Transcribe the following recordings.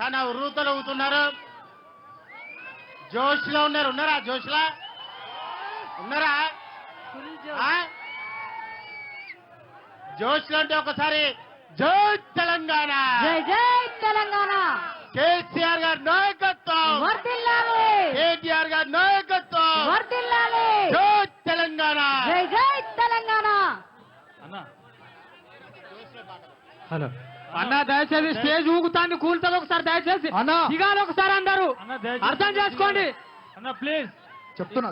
చాలా ఉర్రూతలు అవుతున్నారు. జోష్లో ఉన్నారా? జోష్లా ఉన్నారా? జోష్లో అంటే ఒకసారి జై తెలంగాణ, జై జై తెలంగాణ. కేసీఆర్ గారి నాయకత్వం వర్ధిల్లాలి, కేటీఆర్ గారి నాయకత్వం వర్ధిల్లాలి. జై తెలంగాణ, జై జై తెలంగాణ. హలో అన్న, దయచేసి స్టేజ్ ఊగుతాంది, కూలుతుంది. ఒకసారి దయచేసి అన్న దిగాలి ఒకసారి అందరూ అర్థం చేసుకోండి. అన్న ప్లీజ్ చెప్తున్నా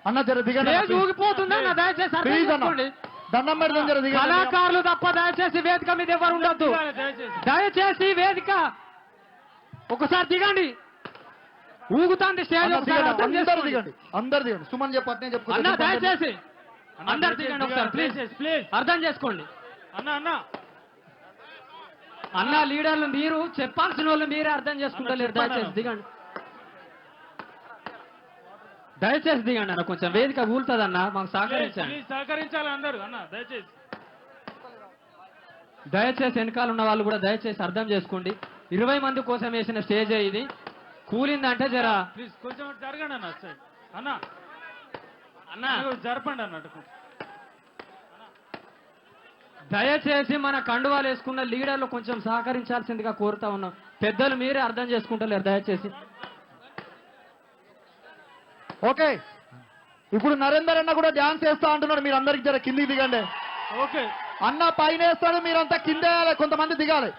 అన్న జర దిగండి. స్టేజ్ ఊగిపోతుంది అన్న, దయచేసి అర్థం ప్లీజ్ అన్న, చేసుకోండి. దండం పెడదాం జర దిగండి. కళాకారులు తప్ప దయచేసి వేదిక మీద ఎవరు ఉండొద్దు. దయచేసి వేదిక ఒకసారి దిగండి. ఊగుతాంది స్టేజ్, అన్న, ఒకసారి దిగండి. అర్థం అందరు చేసుకోండి. దిగండి, అందరు దిగండి. సుమన్ చెప్పట్నే అన్న చెప్పుకుంటా. దయచేసి అందరు దిగండి ఒకసారి ప్లీజ్ అర్థం చేసుకోండి. అన్న లీడర్లు మీరు చెప్పాల్సిన వాళ్ళు మీరే అర్థం చేసుకుంటలేరు. దయచేసి దిగండి, దయచేసి దిగండి అన్న. కొంచెం వేదిక కూలుతుంది అన్న, మాకు సహకరించాలి అందరూ అన్న. దయచేసి వెనకాల ఉన్న వాళ్ళు కూడా దయచేసి అర్థం చేసుకోండి. 20 మంది కోసం వేసిన స్టేజ్ ఇది. కూలిందంటే జర ప్లీజ్ కొంచెం జరగండి అన్న. అన్న అన్న జరపండి అన్నట్టు. దయచేసి మన కండువాలు వేసుకున్న లీడర్లు కొంచెం సహకరించాల్సిందిగా కోరుతా ఉన్నాం. పెద్దలు మీరే అర్థం చేసుకుంటలేరు దయచేసి. ఓకే, ఇప్పుడు నరేందర్ అన్న కూడా డాన్స్ వేస్తా అంటున్నాడు. మీరు అందరికి జర కిందికి దిగండి. ఓకే, అన్న పైన వేస్తాడు, మీరంతా కింద వేయాలి. కొంతమంది దిగాలి.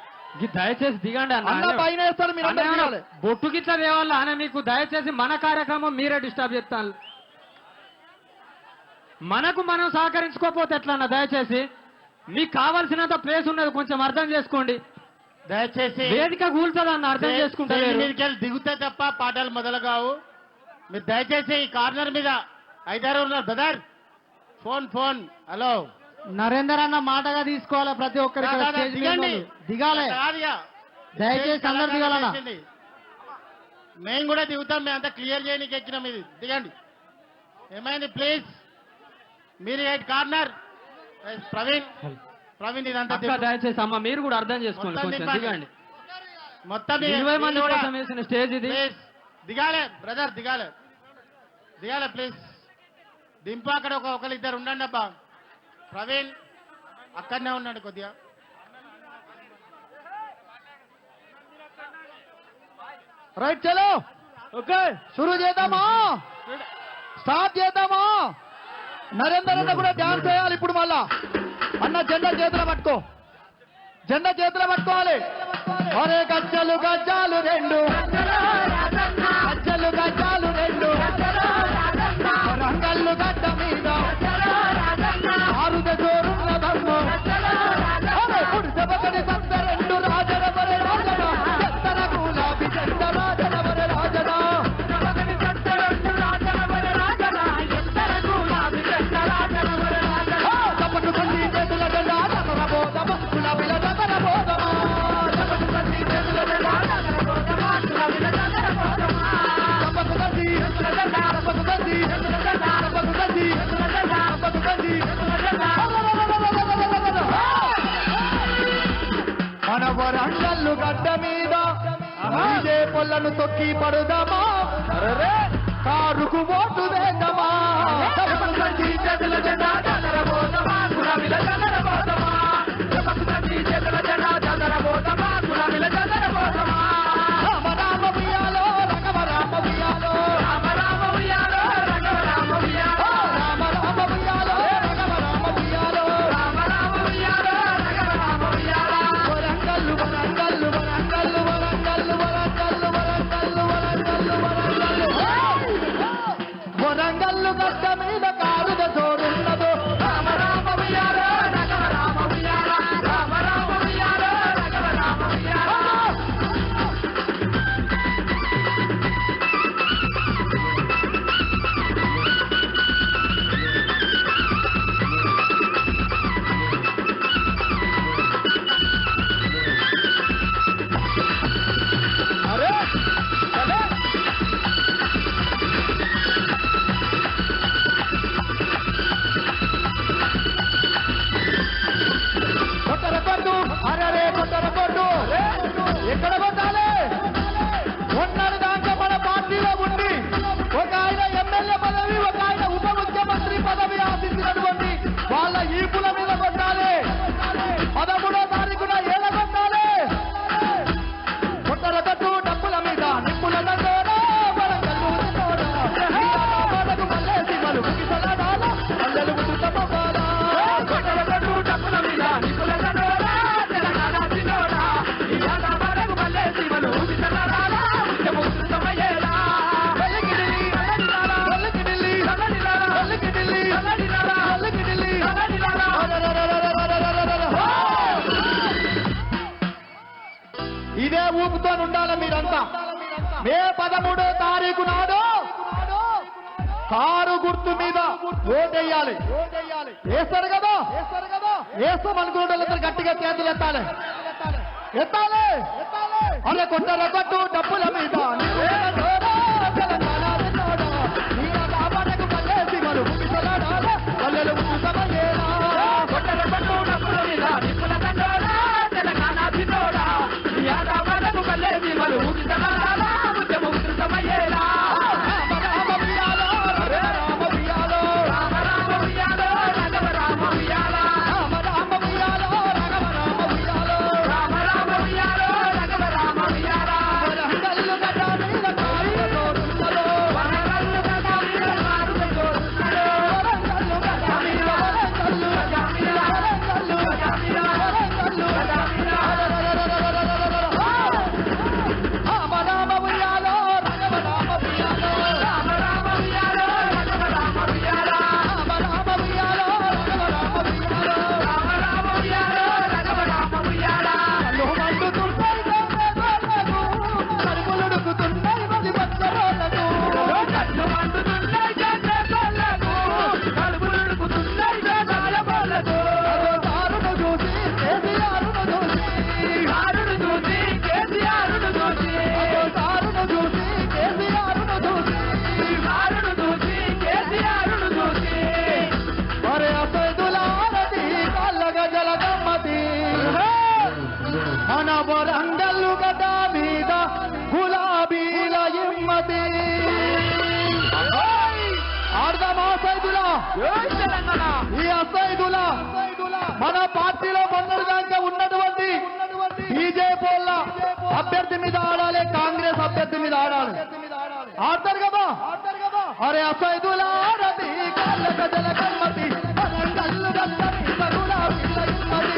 దయచేసి దిగండి అన్న అన్న. పైన వేస్తాడు, మీరంతా దిగాలి. బొట్టు గిట్ల తేవాల అన్న మీకు. దయచేసి మన కార్యక్రమం మీరే డిస్టర్బ్ చేస్తాను. మనకు మనం సహకరించుకోకపోతే ఎట్లా అన్న? దయచేసి మీకు కావాల్సినంత ప్లేస్ ఉన్నది, కొంచెం అర్థం చేసుకోండి. దయచేసి వేదిక కూలుతుంది అన్న, అర్థం చేసుకుంటారు. మీదకెళ్ళి దిగుతే తప్ప పాటలు మొదలు కావు. మీరు దయచేసి ఈ కార్నర్ మీద 5-6 ఉన్నారు బ్రదర్. ఫోన్ హలో నరేందర్ అన్న మాటగా తీసుకోవాలి. ప్రతి ఒక్కరికి దిగండి, దిగాలి. కాదుగా. దయచేసి అందరు దిగాలన్న. మేము కూడా దిగుతాం. మేము అంతా క్లియర్ చేయడానికి ఎక్కినాం. ఇది దిగండి. ఏమైంది ప్లీజ్? మీరు కార్నర్ ప్రవీణ్ ఇదంతా అక్క దయచేసి అమ్మ మీరు కూడా అర్థం చేసుకోండి, కొంచెం దిగండి. మొత్తం 20 మంది కోసం వేసిన స్టేజ్ ఇది. ప్లీజ్ దిగాలే బ్రదర్, దిగాలే ప్లీజ్. దింపు అక్కడ ఒకరిద్దరు ఉండండి అబ్బా. ప్రవీణ్ అక్కడనే ఉన్నాడు కొద్దిగా. రైట్ చలో. ఓకే, షురూ చేద్దామా? స్టార్ట్ చేద్దామా? నరేందర్ అన్న కూడా డాన్స్ చేయాలి ఇప్పుడు. మళ్ళా అన్న జెండా చేతులు పట్టుకో, జెండా చేతులు పట్టుకోవాలి. ఒరే గజ్జలు గజ్జాలు రెండు, గజ్జలు గజ్జాలు రెండు, రంగళ్ళు గడ్డ మీద ఆరుద జోరున్న దమ్ము. పుడిసెబడి సత్త రెండు రాజరవరే రాజన, ఎత్తర గులాబీ జెండ రాజరవరే రాజన. తప్పకుంది చేతుల జెండ దమరబోదమ, గులాబీల దమరబోదమా. తప్పకుంది చేతుల జెండ దమరబోదమా, గులాబీల దమరబోదమా. తప్పకుంది తప్పకుంది తప్పకుంది తప్పకుంది. మన వరంగల్లు గడ్డ మీద ఇదే పొల్లను తొక్కి పడుదామా, కారుకు ఓటు వేద్దామా. చేతుల జెండా చంద్రబోదమా, గులాబీల చంద్రబోదమా. చేతుల జెండా చంద్రబోదమా, గులాబీల చంద్రబోదమా. రామ రామ ఉయ్యాలో, రఘవ రామ ఉయ్యాలో, రామ రామ ఉయ్యాలో, రఘవ రామ ఉయ్యాలో, రామ రామ ఉయ్యాలో, రఘవ రామ ఉయ్యాలో, రామ రామ ఉయ్యాలో, రఘవ రామ ఉయ్యాలో. వరంగల్లు వరంగల్లు వరంగల్లు వరంగల్లు వరంగల్లు వరంగల్లు వరంగల్లు వరంగల్లు. వరంగల్లు గడ్డ మీద కారుద జోరున్నదో, ఊపుతో ఉండాలి మీరంతా. మే 13వ తారీఖు నాడు కారు గుర్తు మీద ఓటేయాలి. వేస్తారు కదా, వేస్తాం అనుకునే వాళ్ళందరూ గట్టిగా చేతులు ఎత్తాలి, ఎత్తాలి. అరే కొట్టర కొట్టు డబ్బుల మీద మన వరంగల్లు గడ్డ మీద గులాబీల ఇమ్మతి. ఆడదామా సైదులా? ఈ అసైదులా మన పార్టీలో మొన్నటిదాకా ఉన్నటువంటి బీజేపీ వాళ్ళ అభ్యర్థి మీద ఆడాలి, కాంగ్రెస్ అభ్యర్థి మీద ఆడాలి. ఆడతారు కదా? అరే అసైదులా రతి కాళ్ళ గజల కమ్మతి వరంగల్లు గడ్డ మీద గులాబీల ఇమ్మతి.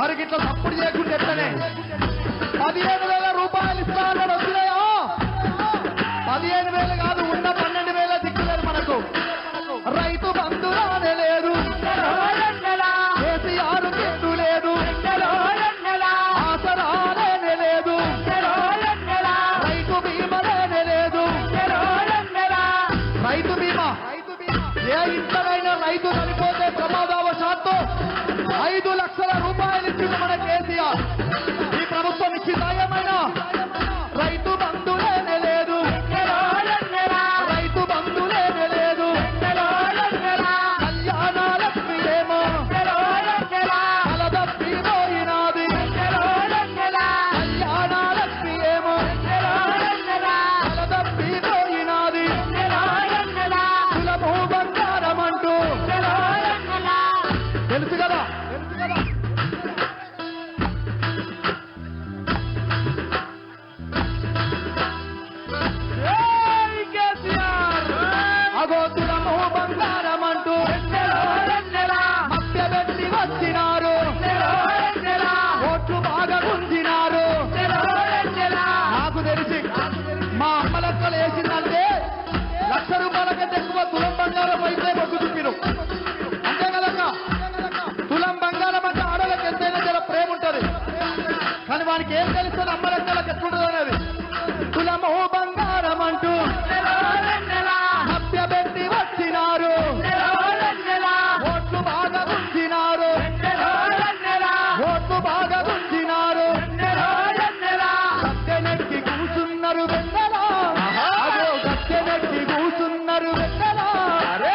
మరి ఇట్లా తప్పుడు చేయకుండా ఎట్లనే 15,000 రూపాయలు ఇస్తానని వచ్చినాయా? 15,000 కాదు, ఉన్న 12,000 దిక్కులేదు మనకు. రైతు బంధు రానే లేదు, కేసీఆర్ తిట్టు లేదు, ఆసరాలేనే లేదు, రైతు బీమాలేనే లేదు. రైతు బీమా ఏ ఇంట్లోనైనా రైతు చనిపోతే ప్రమాదవశాత్తు 5 లక్షల రూపాయలు ఇచ్చింది మన కేసీఆర్. ఈ ప్రభుత్వం ఇచ్చిందా ఏమైనా? రైతు బంధులేనే లేదు, రైతు బంధులేనే లేదు. కళ్యాణలక్ష్మి ఏమో కలదప్పిపోయినాది, కళ్యాణలక్ష్మి ఏమో కలదప్పిపోయినాది. కులము బంగారం అంటూ తెలుసు కదా. అగో కులము బంగారం అంటూ మధ్య వచ్చినారు ఓట్లు బాగా గుంజినారు నాకు తెలిసి మా అమ్మ లెక్కలు వేసిందంటే ₹1,00,000 కంటే ఎక్కువ తులం బంగారం అయితే మొగ్గు చూపిరు అంతే కదక్క తులం బంగారం అంటే ఆడలకు ఎంతైనా జర ప్రేమ ఉంటది కానీ వానికి ఏం తెలుస్తుంది అమ్మ లెక్కలకు ఎట్లుంటుంది అనేది తులము బంగారం అంటూ మధ్యపెట్టి వచ్చినారు ఓట్లు బాగా గుంజినారు ఓట్లు బాగా గుంజినారు గట్టెనెక్కి కూసున్నారు వెన్నెలా అదో గట్టెనెక్కి కూసున్నారు వెన్నెలా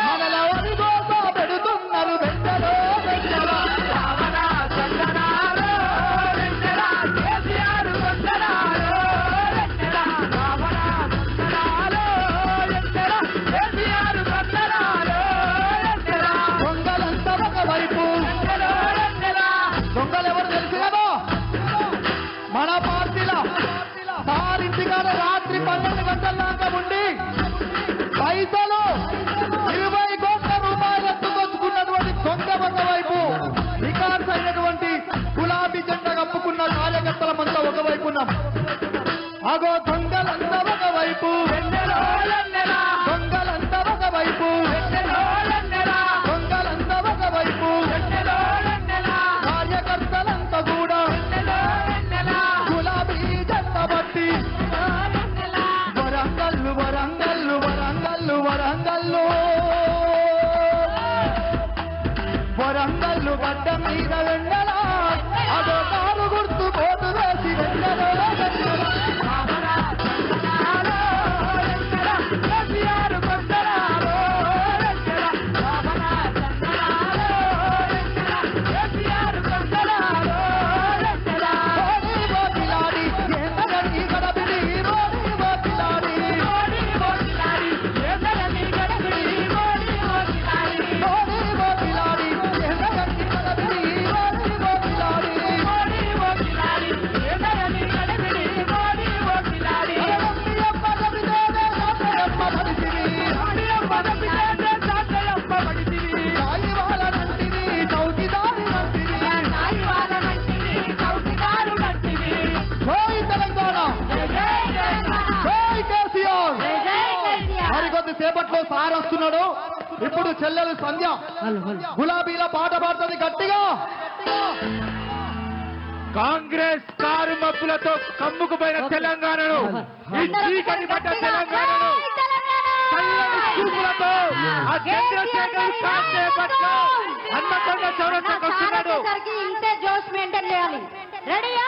మనల ఒడిగోస పెడుతున్నారు వెన్నెలో వెన్నెలా దొంగలంతా ఒకవైపు దొంగలు ఎవరు తెలుసు కదా మన పార్టీలో సారింటికాడ రాత్రి 12 గంటల దాకా ఉండి పైసలు 20 కోట్ల రూపాయలు ఎత్తుకొచ్చుకున్నటువంటి దొంగ ఒకవైపు రికార్డ్స్ అయినటువంటి గులాబీ జెండా కప్పుకున్న కార్యకర్తలమంతా ఒకవైపు ఉన్నాం అగో దొంగలంతా ఒకవైపు దొంగలంతా ఒకవైపు దొంగలంతా ఒకవైపు కార్యకర్తలంతా కూడా గులాబీ జెండా బట్టి వరంగల్లు వరంగల్లు వరంగల్లు వరంగల్లు వరంగల్లు గడ్డ మీద వెన్నెల అదో కారు గుర్తు కోటు వేసి వెన్నెలో సేపట్లో సార్ వస్తున్నాడు ఇప్పుడు చెల్లెలు సంధ్య గులాబీల పాట పాడుతుంది గట్టిగా కాంగ్రెస్ కారు మబ్బులతో కమ్ముకుపోయిన తెలంగాణను ఈ చీకటి పడ్డ తెలంగాణను చల్లని చూపులతో ఆ చంద్రశేఖర్ కాసేపట్లో హన్మకొండ చౌరస్తాకు వస్తున్నాడు ఇంతే జోష్ మెయింటైన్ చేయాలి రెడీయా